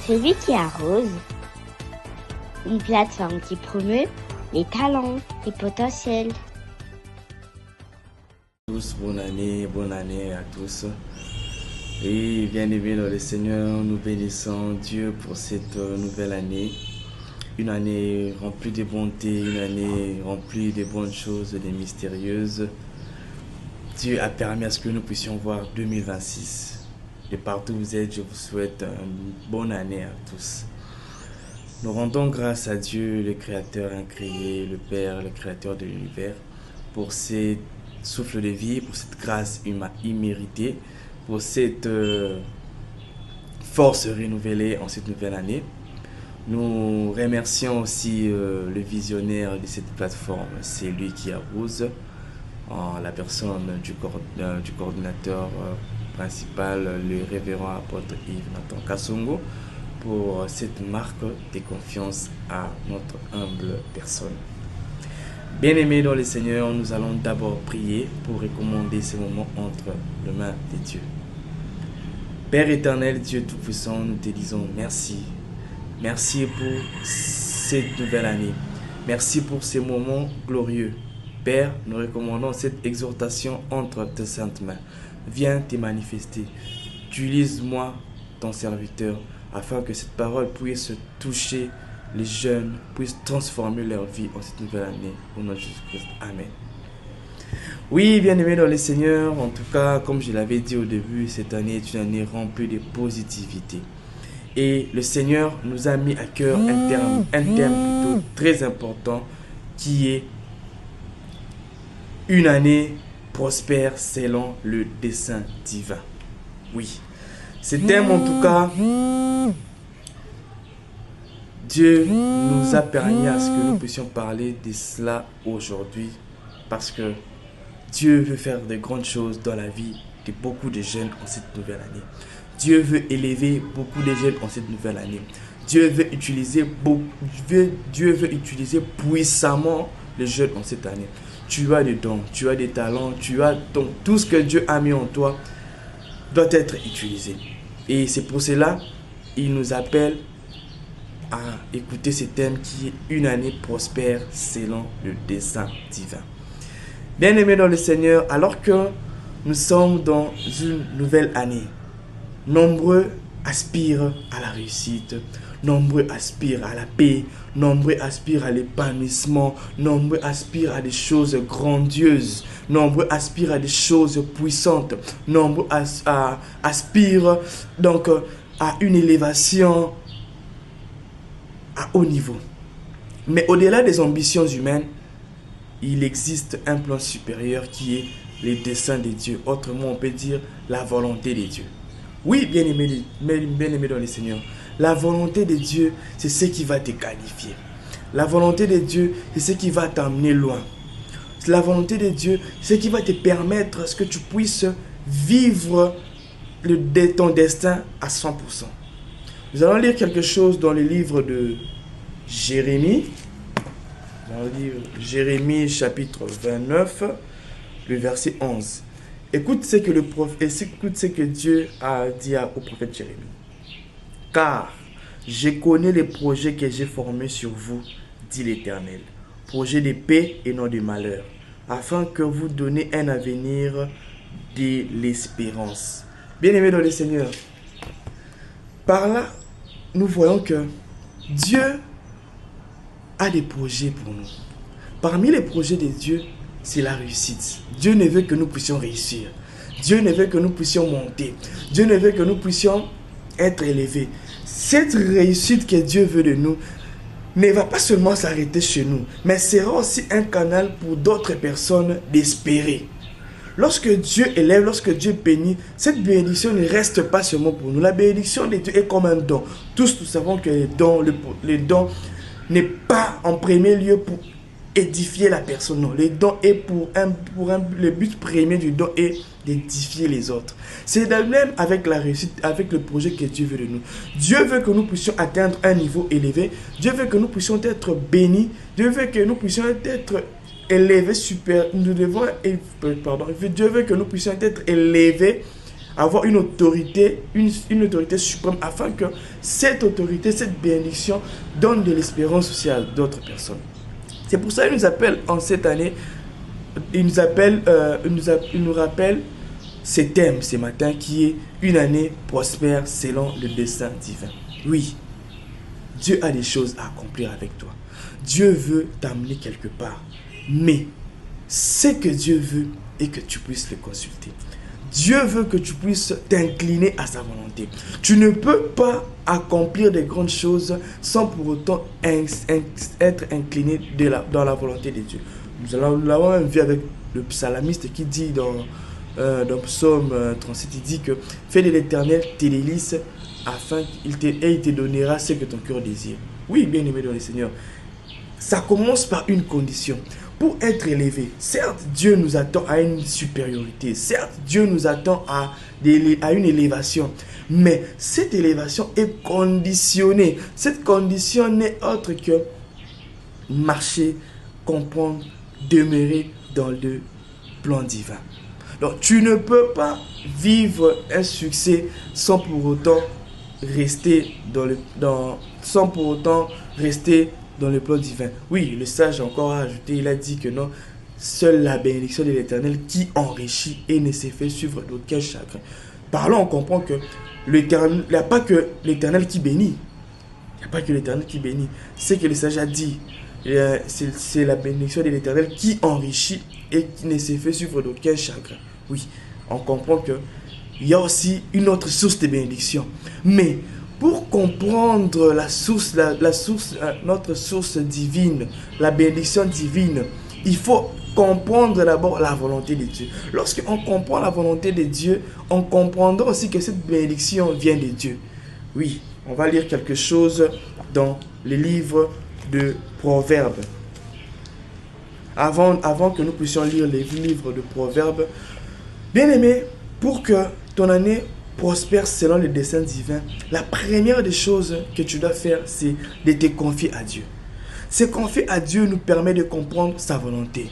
Celui qui arrose, une plateforme qui promeut les talents et potentiels. Bonne année à tous. Et bien-aimés dans le Seigneur, nous bénissons Dieu pour cette nouvelle année. Une année remplie de bonté, une année remplie de bonnes choses, de mystérieuses. Dieu a permis à ce que nous puissions voir 2026. De partout où vous êtes, je vous souhaite une bonne année à tous. Nous rendons grâce à Dieu, le Créateur incréé, le Père, le Créateur de l'univers, pour ces souffle de vie, pour cette grâce imméritée, pour cette force renouvelée en cette nouvelle année. Nous remercions aussi le visionnaire de cette plateforme, c'est lui qui arrose, en la personne du coordinateur principal, le révérend apôtre Yves Nathan Kassongo, pour cette marque de confiance à notre humble personne. Bien-aimés dans le Seigneur, nous allons d'abord prier pour recommander ces moments entre les mains de Dieu. Père éternel, Dieu Tout-Puissant, nous te disons merci. Merci pour cette nouvelle année. Merci pour ces moments glorieux. Père, nous recommandons cette exhortation entre tes saintes mains. Viens te manifester. Utilise-moi, ton serviteur, afin que cette parole puisse toucher les jeunes, puissent transformer leur vie en cette nouvelle année. Au nom de Jésus-Christ. Amen. Oui, bien-aimés dans le Seigneur, en tout cas, comme je l'avais dit au début, cette année est une année remplie de positivité. Et le Seigneur nous a mis à cœur un terme plutôt très important, qui est une année prospère selon le dessein divin. Oui, ce terme en tout cas, Dieu nous a permis à ce que nous puissions parler de cela aujourd'hui, parce que Dieu veut faire de grandes choses dans la vie de beaucoup de jeunes en cette nouvelle année. Dieu veut élever beaucoup de jeunes en cette nouvelle année. Dieu veut utiliser puissamment les jeunes en cette année. Tu as des dons, tu as des talents, tout ce que Dieu a mis en toi doit être utilisé. Et c'est pour cela il nous appelle à écouter ce thème qui est une année prospère selon le dessein divin. Bien-aimés dans le Seigneur, alors que nous sommes dans une nouvelle année, nombreux aspirent à la réussite, nombreux aspirent à la paix, nombreux aspirent à l'épanouissement, nombreux aspirent à des choses grandioses, nombreux aspirent à des choses puissantes, nombreux aspirent donc à une élévation à haut niveau. Mais au-delà des ambitions humaines, il existe un plan supérieur qui est le dessein de Dieu. Autrement, on peut dire la volonté de Dieu. Oui, bien-aimé dans le Seigneur, la volonté de Dieu, c'est ce qui va te qualifier. La volonté de Dieu, c'est ce qui va t'amener loin. La volonté de Dieu, c'est ce qui va te permettre à ce que tu puisses vivre ton destin à 100%. Nous allons lire quelque chose dans le livre de Jérémie. Dans le livre Jérémie chapitre 29, le verset 11. Écoute ce que Dieu a dit au prophète Jérémie. Car je connais les projets que j'ai formés sur vous, dit l'Éternel. Projets de paix et non de malheur, afin que vous donniez un avenir de l'espérance. Bien-aimés dans le Seigneur, par là, nous voyons que Dieu a des projets pour nous. Parmi les projets de Dieu, c'est la réussite. Dieu ne veut que nous puissions réussir. Dieu ne veut que nous puissions monter. Dieu ne veut que nous puissions être élevés. Cette réussite que Dieu veut de nous ne va pas seulement s'arrêter chez nous, mais sera aussi un canal pour d'autres personnes d'espérer. Lorsque Dieu élève, lorsque Dieu bénit, cette bénédiction ne reste pas seulement pour nous. La bénédiction de Dieu est comme un don. Tous nous savons que les dons n'est pas en premier lieu pour édifier la personne. Non, le don est le but premier du don est d'édifier les autres. C'est de même avec la réussite, avec le projet que Dieu veut de nous. Dieu veut que nous puissions atteindre un niveau élevé. Dieu veut que nous puissions être bénis. Dieu veut que nous puissions être élevés Dieu veut que nous puissions être élevés avoir une autorité, une autorité suprême, afin que cette autorité, cette bénédiction donne de l'espérance aussi à d'autres personnes. C'est pour ça qu'il nous appelle en cette année, il nous rappelle ce thème ce matin qui est une année prospère selon le dessein divin. Oui, Dieu a des choses à accomplir avec toi. Dieu veut t'amener quelque part. Mais ce que Dieu veut est que tu puisses le consulter. Dieu veut que tu puisses t'incliner à sa volonté. Tu ne peux pas accomplir de grandes choses sans pour autant être incliné dans la volonté de Dieu. Nous l'avons même vu avec le psalamiste qui dit dans Psaume 37, il dit que fais de l'Éternel tes délices afin qu'il te donnera ce que ton cœur désire. Oui, bien aimé dans le Seigneur. Ça commence par une condition. Pour être élevé, certes, Dieu nous attend à une supériorité. Certes, Dieu nous attend à une élévation. Mais cette élévation est conditionnée. Cette condition n'est autre que marcher, comprendre, demeurer dans le plan divin. Donc, tu ne peux pas vivre un succès sans pour autant rester sans pour autant rester dans le plan divin. Oui, le sage encore a ajouté, il a dit que non, seule la bénédiction de l'Éternel qui enrichit et ne se fait suivre d'aucun chagrin. Par là, on comprend que l'Éternel, il n'y a pas que l'Éternel qui bénit. Il n'y a pas que l'Éternel qui bénit. C'est que le sage a dit, c'est la bénédiction de l'Éternel qui enrichit et qui ne se fait suivre d'aucun chagrin. Oui, on comprend que il y a aussi une autre source de bénédiction. Mais pour comprendre notre source divine, la bénédiction divine, il faut comprendre d'abord la volonté de Dieu. Lorsqu'on comprend la volonté de Dieu, on comprendra aussi que cette bénédiction vient de Dieu. Oui, on va lire quelque chose dans le livre de Proverbes. Avant que nous puissions lire les livres de Proverbes, bien aimé, pour que ton année prospère selon le dessein divin, la première des choses que tu dois faire, c'est de te confier à Dieu. Se confier à Dieu nous permet de comprendre sa volonté.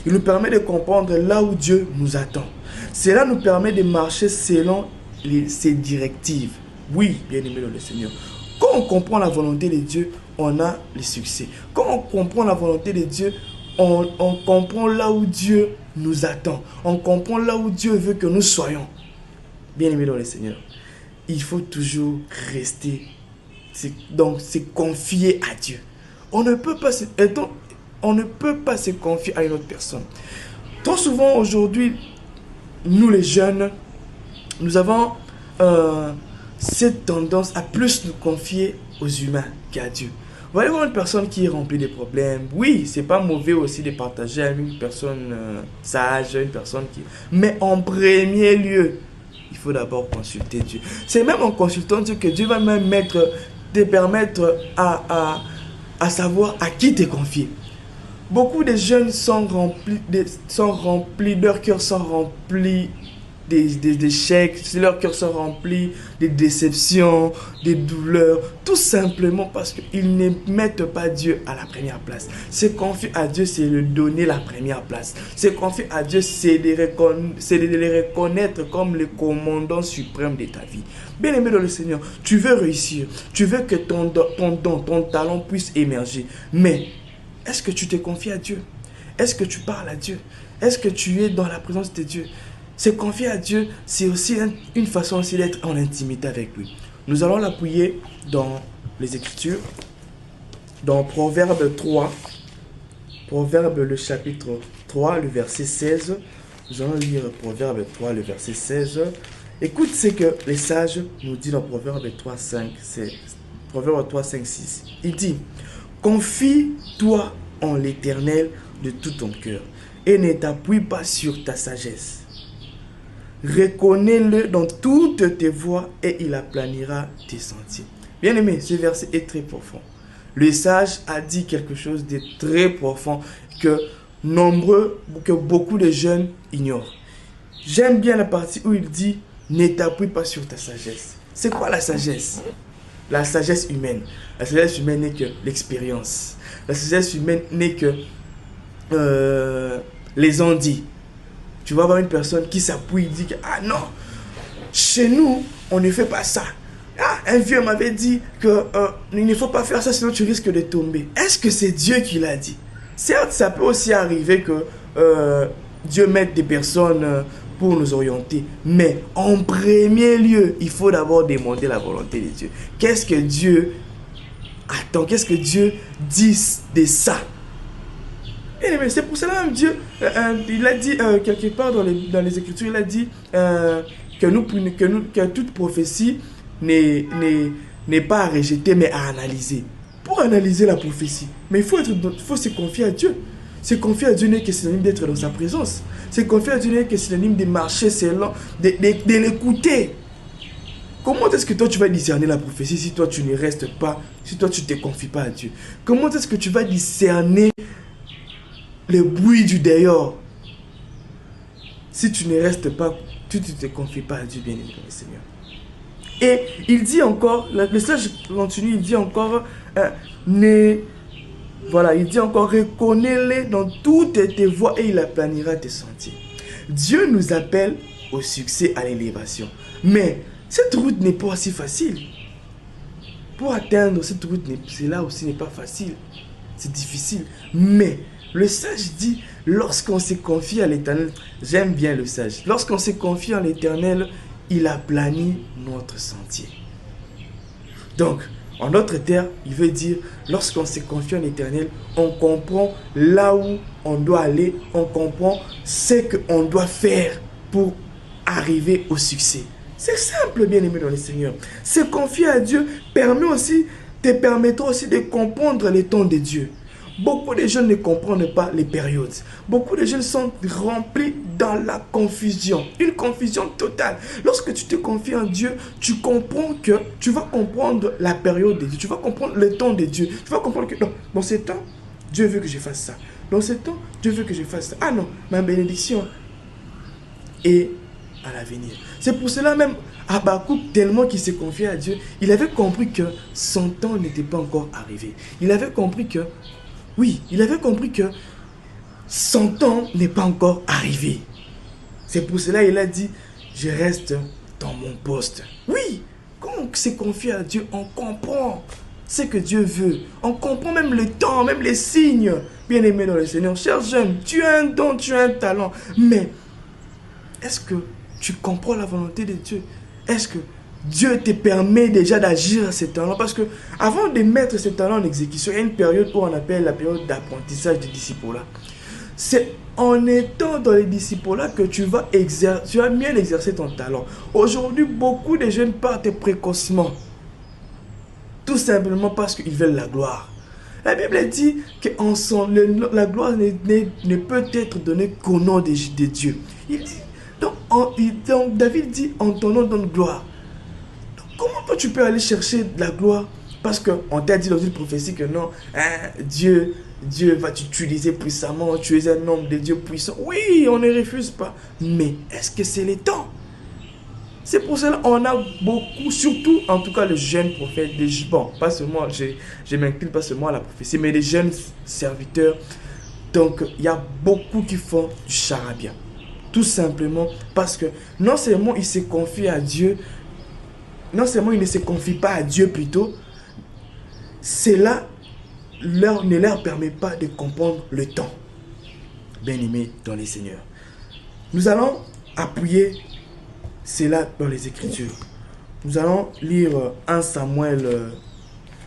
Il nous permet de comprendre là où Dieu nous attend. Cela nous permet de marcher selon ses directives. Oui, bien aimé dans le Seigneur. Quand on comprend la volonté de Dieu, on a le succès. Quand on comprend la volonté de Dieu, on comprend là où Dieu nous attend. On comprend là où Dieu veut que nous soyons. Bien aimé dans le Seigneur, il faut toujours rester, donc se confier à Dieu. On ne peut pas se confier à une autre personne. Trop souvent aujourd'hui, nous les jeunes, nous avons cette tendance à plus nous confier aux humains qu'à Dieu. Vous allez voir une personne qui est remplie de problèmes. Oui, c'est pas mauvais aussi de partager avec une personne sage, une personne qui... Mais en premier lieu, il faut d'abord consulter Dieu. C'est même en consultant Dieu que Dieu va même te permettre à savoir à qui te confier. Beaucoup de jeunes sont remplis, leurs cœurs sont remplis d'échecs, leurs cœurs sont remplis de déceptions, de douleurs, tout simplement parce qu'ils ne mettent pas Dieu à la première place. Se confier à Dieu, c'est lui donner la première place. Se confier à Dieu, c'est de le reconnaître comme le commandant suprême de ta vie. Bien aimé dans le Seigneur, tu veux réussir, tu veux que ton don, ton talent puisse émerger. Mais est-ce que tu te confies à Dieu? Est-ce que tu parles à Dieu? Est-ce que tu es dans la présence de Dieu? Se confier à Dieu, c'est aussi une façon aussi d'être en intimité avec lui. Nous allons l'appuyer dans les Écritures, dans Proverbe 3, Proverbe le chapitre 3, le verset 16. Nous allons lire Proverbe 3, le verset 16. Écoute ce que les sages nous disent dans Proverbe 3, 5, 6. Il dit, confie-toi en l'Éternel de tout ton cœur et ne t'appuie pas sur ta sagesse. Reconnais-le dans toutes tes voies et il aplanira tes sentiers. Bien aimé, ce verset est très profond. Le sage a dit quelque chose de très profond que beaucoup de jeunes ignorent. J'aime bien la partie où il dit ne t'appuie pas sur ta sagesse. C'est quoi la sagesse? La sagesse humaine. La sagesse humaine n'est que l'expérience. La sagesse humaine n'est que les ondits. Tu vas voir une personne qui s'appuie, dit que ah non, chez nous, on ne fait pas ça. Ah, un vieux m'avait dit que il ne faut pas faire ça, sinon tu risques de tomber. Est-ce que c'est Dieu qui l'a dit? Certes, ça peut aussi arriver que Dieu mette des personnes pour nous orienter. Mais en premier lieu, il faut d'abord demander la volonté de Dieu. Qu'est-ce que Dieu attend? Qu'est-ce que Dieu dit de ça? Et c'est pour cela même Dieu, il a dit quelque part dans les Écritures, il a dit que toute prophétie n'est pas à rejeter, mais à analyser. Pour analyser la prophétie, mais il faut se confier à Dieu. Se confier à Dieu n'est que synonyme d'être dans sa présence. Se confier à Dieu n'est que synonyme de marcher selon, de l'écouter. Comment est-ce que toi tu vas discerner la prophétie si toi tu ne restes pas, si toi tu ne te confies pas à Dieu? Comment est-ce que tu vas discerner le bruit du dehors si tu ne restes pas, tu ne te confies pas à Dieu, bien-aimé dans le Seigneur? Et il dit encore, le sage continue, il dit encore, il dit encore, reconnais-les dans toutes tes voies et il aplanira tes sentiers. Dieu nous appelle au succès, à l'élévation. Mais cette route n'est pas aussi facile. Pour atteindre cette route, cela aussi n'est pas facile. C'est difficile. Mais le sage dit, lorsqu'on se confie à l'Éternel, j'aime bien le sage, lorsqu'on se confie à l'Éternel, il aplani notre sentier. Donc, en d'autres termes, il veut dire, lorsqu'on se confie en l'Éternel, on comprend là où on doit aller, on comprend ce qu'on doit faire pour arriver au succès. C'est simple, bien-aimé dans le Seigneur. Se confier à Dieu te permettra aussi de comprendre les temps de Dieu. Beaucoup de jeunes ne comprennent pas les périodes. Beaucoup de jeunes sont remplis dans la confusion. Une confusion totale. Lorsque tu te confies en Dieu, tu comprends que tu vas comprendre la période de Dieu. Tu vas comprendre le temps de Dieu. Tu vas comprendre que non, dans ce temps, Dieu veut que je fasse ça. Dans ce temps, Dieu veut que je fasse ça. Ah non, ma bénédiction est à l'avenir. C'est pour cela même, Habakkuk, tellement qu'il s'est confié à Dieu, il avait compris que son temps n'était pas encore arrivé. Il avait compris que son temps n'est pas encore arrivé. C'est pour cela qu'il a dit, je reste dans mon poste. Oui, quand on se confie à Dieu, on comprend ce que Dieu veut. On comprend même le temps, même les signes. Bien-aimé dans le Seigneur, cher jeune, tu as un don, tu as un talent. Mais est-ce que tu comprends la volonté de Dieu? Est-ce que Dieu te permet déjà d'agir à ces talents? Parce que avant de mettre ces talents en exécution, il y a une période où on appelle la période d'apprentissage du disciple-là. C'est en étant dans les disciples-là que tu vas mieux exercer ton talent. Aujourd'hui, beaucoup de jeunes partent précocement. Tout simplement parce qu'ils veulent la gloire. La Bible dit que la gloire ne peut être donnée qu'au nom de Dieu. Donc David dit, en ton nom donne gloire. Comment toi tu peux aller chercher de la gloire? Parce qu'on t'a dit dans une prophétie que non, Dieu va t'utiliser puissamment, tu es un homme de Dieu puissant. Oui, on ne refuse pas. Mais est-ce que c'est le temps? C'est pour cela qu'on a beaucoup, surtout en tout cas les jeunes prophètes, pas seulement, je m'incline pas seulement à la prophétie, mais les jeunes serviteurs. Donc il y a beaucoup qui font du charabia. Tout simplement parce que non seulement ils se confient à Dieu, non seulement ils ne se confient pas à Dieu plutôt, cela ne leur permet pas de comprendre le temps. Bien-aimés dans les Seigneurs. Nous allons appuyer cela dans les Écritures. Nous allons lire 1 Samuel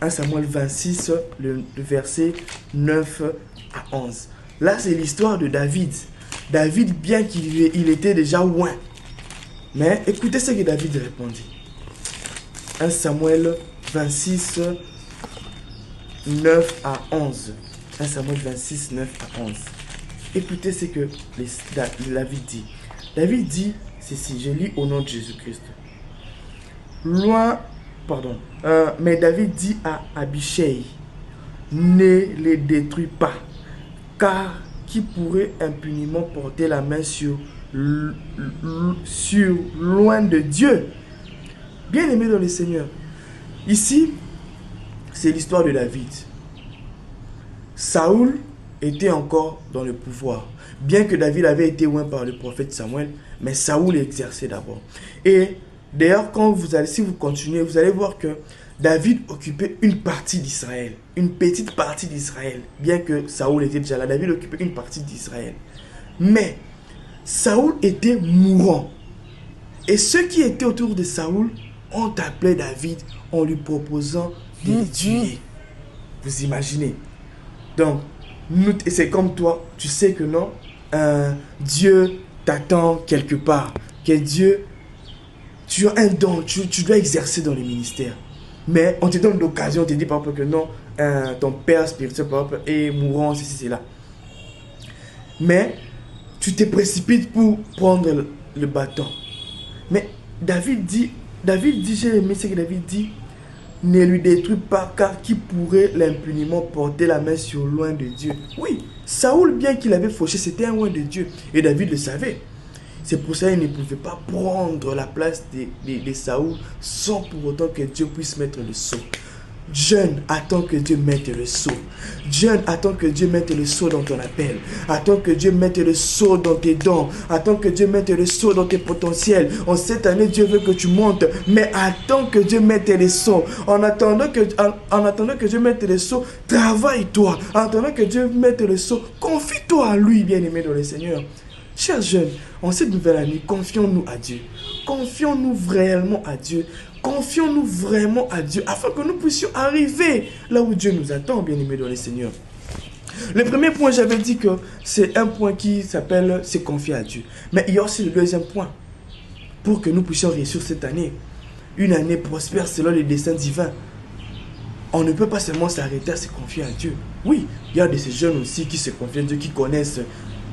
26, le verset 9 à 11. Là, c'est l'histoire de David. David, bien qu'il était déjà loin. Mais écoutez ce que David répondit. 1 Samuel 26, 9 à 11. 1 Samuel 26, 9 à 11. Écoutez ce que David dit. David dit ceci, je lis au nom de Jésus-Christ. Mais David dit à Abishai, ne les détruis pas, car qui pourrait impunément porter la main sur loin de Dieu? Bien-aimé dans le Seigneur, ici, c'est l'histoire de David. Saoul était encore dans le pouvoir. Bien que David avait été oint par le prophète Samuel, mais Saoul exerçait d'abord. Et D'ailleurs, si vous continuez, vous allez voir que David occupait une partie d'Israël, une petite partie d'Israël, bien que Saoul était déjà là. David occupait une partie d'Israël. Mais Saoul était mourant. Et ceux qui étaient autour de Saoul ont appelé David en lui proposant de le tuer. Vous imaginez? Donc, c'est comme toi, tu sais que non, Dieu t'attend quelque part. Que Dieu, tu as un don, tu dois exercer dans le ministère. Mais on te donne l'occasion, on te dit par exemple que non, ton père spirituel par exemple, est mourant, ceci, cela. Mais tu te précipites pour prendre le bâton. Mais David dit, j'ai aimé ce que David dit, ne lui détruis pas, car qui pourrait l'impunément porter la main sur loin de Dieu? Oui, Saoul, bien qu'il avait fauché, c'était un loin de Dieu. Et David le savait. C'est pour ça qu'il ne pouvait pas prendre la place de Saoul sans pour autant que Dieu puisse mettre le sceau. Jeune, attends que Dieu mette le sceau. Jeune, attends que Dieu mette le sceau dans ton appel. Attends que Dieu mette le sceau dans tes dons. Attends que Dieu mette le sceau dans tes potentiels. En cette année, Dieu veut que tu montes. Mais attends que Dieu mette le sceau. En attendant que Dieu mette le sceau, travaille-toi. En attendant que Dieu mette le sceau, confie-toi à lui, bien-aimé dans le Seigneur. Chers jeunes, en cette nouvelle année, confions-nous à Dieu. Confions-nous réellement à Dieu. Confions-nous vraiment à Dieu afin que nous puissions arriver là où Dieu nous attend, bien-aimés dans le Seigneur. Le premier point, j'avais dit que c'est un point qui s'appelle se confier à Dieu. Mais il y a aussi le deuxième point. Pour que nous puissions réussir cette année, une année prospère selon les desseins divins, on ne peut pas seulement s'arrêter à se confier à Dieu. Oui, il y a de ces jeunes aussi qui se confient à Dieu, qui connaissent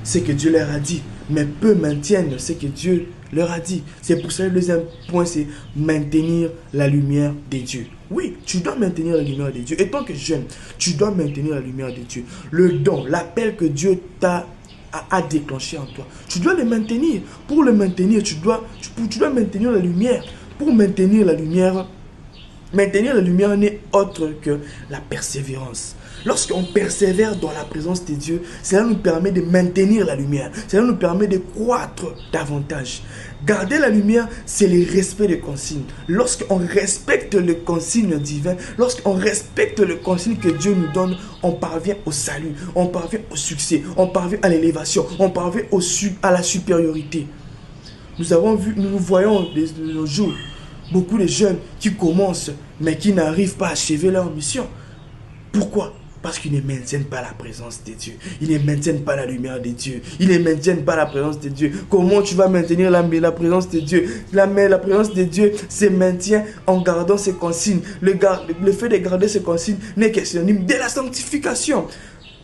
ce que Dieu leur a dit, mais peu maintiennent ce que Dieu leur a dit. C'est pour ça que le deuxième point, c'est maintenir la lumière de Dieu. Oui, tu dois maintenir la lumière de Dieu. Et tant que jeune, tu dois maintenir la lumière de Dieu. Le don, l'appel que Dieu t'a déclenché en toi, tu dois le maintenir. Pour le maintenir, tu dois maintenir la lumière. Pour maintenir la lumière n'est autre que la persévérance. Lorsqu'on persévère dans la présence de Dieu, cela nous permet de maintenir la lumière. Cela nous permet de croître davantage. Garder la lumière, c'est le respect des consignes. Lorsqu'on respecte les consignes divines, lorsqu'on respecte les consignes que Dieu nous donne, on parvient au salut, on parvient au succès, on parvient à l'élévation, on parvient à la supériorité. Nous voyons de nos jours beaucoup de jeunes qui commencent, mais qui n'arrivent pas à achever leur mission. Pourquoi? Parce qu'ils ne maintiennent pas la présence de Dieu. Ils ne maintiennent pas la lumière de Dieu. Ils ne maintiennent pas la présence de Dieu. Comment tu vas maintenir la présence de Dieu? La présence de Dieu se maintient en gardant ses consignes. Le fait de garder ses consignes n'est que synonyme de la sanctification.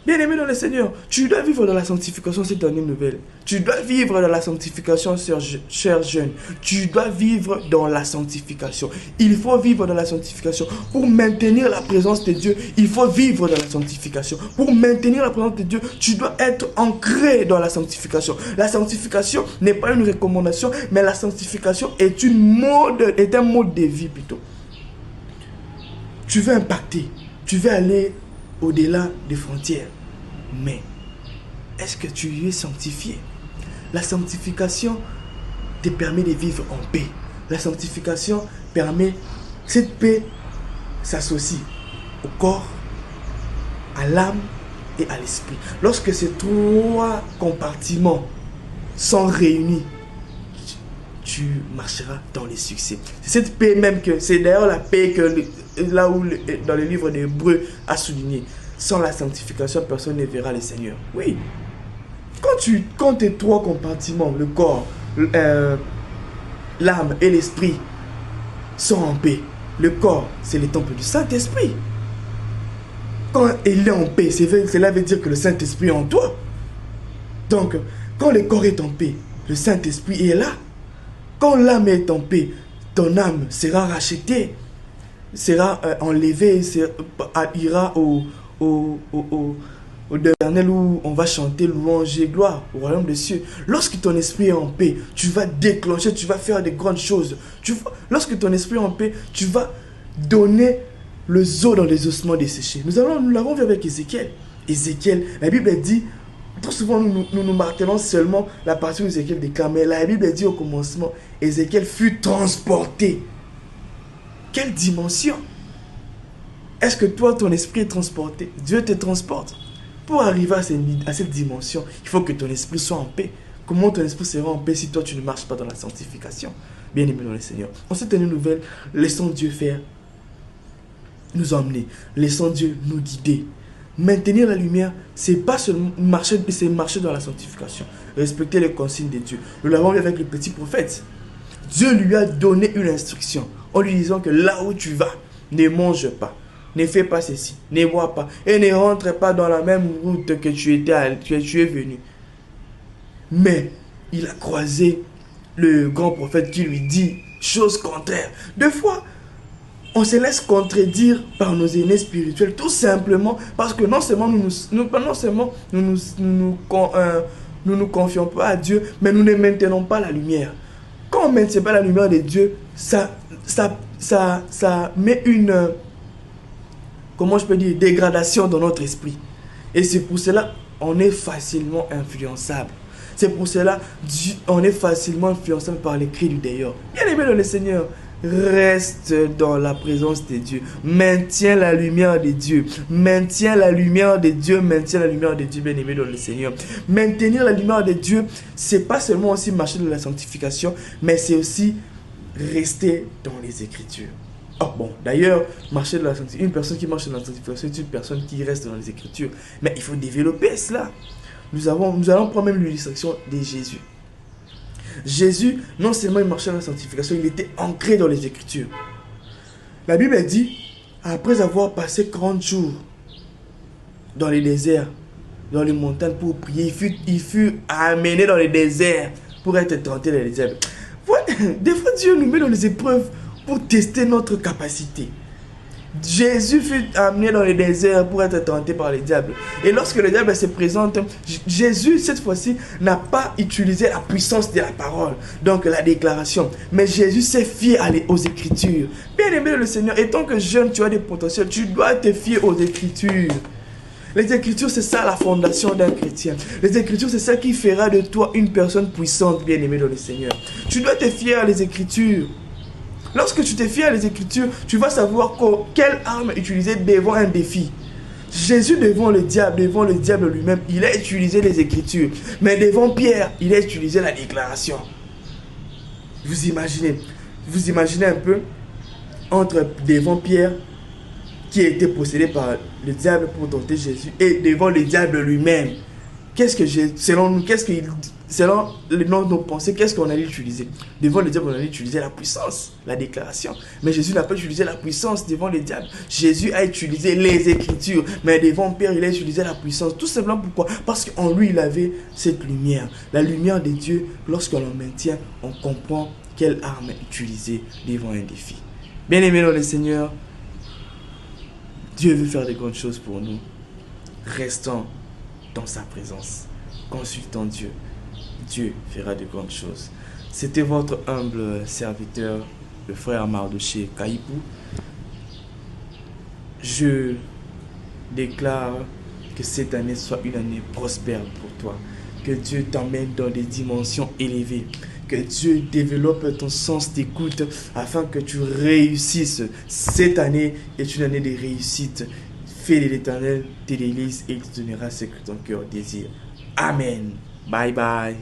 Bien-aimé dans le Seigneur, tu dois vivre dans la sanctification cette année nouvelle. Tu dois vivre dans la sanctification, chers jeunes. Tu dois vivre dans la sanctification. Il faut vivre dans la sanctification. Pour maintenir la présence de Dieu, il faut vivre dans la sanctification. Pour maintenir la présence de Dieu, tu dois être ancré dans la sanctification. La sanctification n'est pas une recommandation, mais la sanctification est un mode de vie plutôt. Tu veux impacter, tu veux aller au-delà des frontières. Mais est-ce que tu es sanctifié? La sanctification te permet de vivre en paix. La sanctification permet, cette paix s'associe au corps, à l'âme et à l'esprit. Lorsque ces trois compartiments sont réunis, tu marcheras dans les succès. C'est cette paix même c'est d'ailleurs la paix que dans le livre d'Hébreux a souligné. Sans la sanctification, personne ne verra le Seigneur. Oui. Quand tes trois compartiments, le corps, l'âme et l'esprit sont en paix, le corps, c'est le temple du Saint-Esprit. Quand il est en paix, cela veut dire que le Saint-Esprit est en toi. Donc, quand le corps est en paix, le Saint-Esprit est là. Quand l'âme est en paix, ton âme sera rachetée, sera enlevée, ira au dernier où on va chanter louange et gloire au royaume des cieux. Lorsque ton esprit est en paix, tu vas déclencher, tu vas faire de grandes choses. Lorsque ton esprit est en paix, tu vas donner le os dans les ossements desséchés. Nous l'avons vu avec Ézéchiel. Ézéchiel, la Bible dit, Trop souvent, nous martelons seulement la partie où Ézéchiel déclare. Mais la Bible dit au commencement, Ézéchiel fut transporté. Quelle dimension! Est-ce que toi, ton esprit est transporté? Dieu te transporte. Pour arriver à cette dimension, il faut que ton esprit soit en paix. Comment ton esprit sera en paix si toi, tu ne marches pas dans la sanctification? Bien aimé dans le Seigneur. Ensuite, une nouvelle, laissons Dieu faire, nous emmener. Laissons Dieu nous guider. Maintenir la lumière, c'est pas seulement marcher, c'est marcher dans la sanctification. Respecter les consignes de Dieu. Nous l'avons vu avec le petit prophète. Dieu lui a donné une instruction en lui disant que là où tu vas, ne mange pas. Ne fais pas ceci, ne bois pas. Et ne rentre pas dans la même route que tu es venu. Mais il a croisé le grand prophète qui lui dit chose contraire. Deux fois, on se laisse contredire par nos aînés spirituels, tout simplement parce que non seulement nous nous confions pas à Dieu, mais nous ne maintenons pas la lumière. Quand on ne maintient pas la lumière de Dieu, ça met une, comment je peux dire, dégradation dans notre esprit. Et c'est pour cela on est facilement influençable. C'est pour cela on est facilement influençable par les cris du dehors. Bien aimé dans le Seigneur, reste dans la présence de Dieu. Maintiens la lumière de Dieu. Maintiens la lumière de Dieu. Maintiens la lumière de Dieu, bien aimé dans le Seigneur. Maintenir la lumière de Dieu, c'est pas seulement aussi marcher dans la sanctification, mais c'est aussi rester dans les Écritures. Oh bon, d'ailleurs, marcher dans la sanctification, une personne qui marche dans la sanctification, c'est une personne qui reste dans les Écritures. Mais il faut développer cela. Nous allons prendre même l'illustration de Jésus. Jésus, non seulement il marchait dans la sanctification, il était ancré dans les Écritures. La Bible dit, après avoir passé 40 jours dans les déserts, dans les montagnes pour prier, il fut amené dans les déserts pour être tenté dans les diables. Des fois, Dieu nous met dans les épreuves pour tester notre capacité. Jésus fut amené dans les déserts pour être tenté par les diables. Et lorsque le diable se présente, Jésus, cette fois-ci, n'a pas utilisé la puissance de la parole, donc la déclaration. Mais Jésus s'est fié aux Écritures. Bien aimé le Seigneur, et tant que jeune, tu as des potentiels, tu dois te fier aux Écritures. Les Écritures, c'est ça la fondation d'un chrétien. Les Écritures, c'est ça qui fera de toi une personne puissante, bien aimé dans le Seigneur. Tu dois te fier à les Écritures. Lorsque tu te fies à les Écritures, tu vas savoir quelle arme utiliser devant un défi. Jésus devant le diable lui-même, il a utilisé les Écritures. Mais devant Pierre, il a utilisé la déclaration. Vous imaginez un peu entre devant Pierre, qui a été possédé par le diable pour tenter Jésus, et devant le diable lui-même. Selon le nom de nos pensées, qu'est-ce qu'on allait utiliser? Devant le diable, on allait utiliser la puissance, la déclaration. Mais Jésus n'a pas utilisé la puissance devant le diable. Jésus a utilisé les Écritures. Mais devant Pierre, il a utilisé la puissance. Tout simplement pourquoi? Parce qu'en lui, il avait cette lumière. La lumière de Dieu, lorsqu'on la maintient, on comprend quelle arme utiliser devant un défi. Bien aimé dans le Seigneur, Dieu veut faire de grandes choses pour nous. Restons dans sa présence. Consultons Dieu. Dieu fera de grandes choses. C'était votre humble serviteur, le frère Mardoché Kaïpou. Je déclare que cette année soit une année prospère pour toi. Que Dieu t'emmène dans des dimensions élevées. Que Dieu développe ton sens d'écoute afin que tu réussisses. Cette année est une année de réussite. Fais de l'Éternel tes délices et il te donnera ce que ton cœur désire. Amen. Bye bye.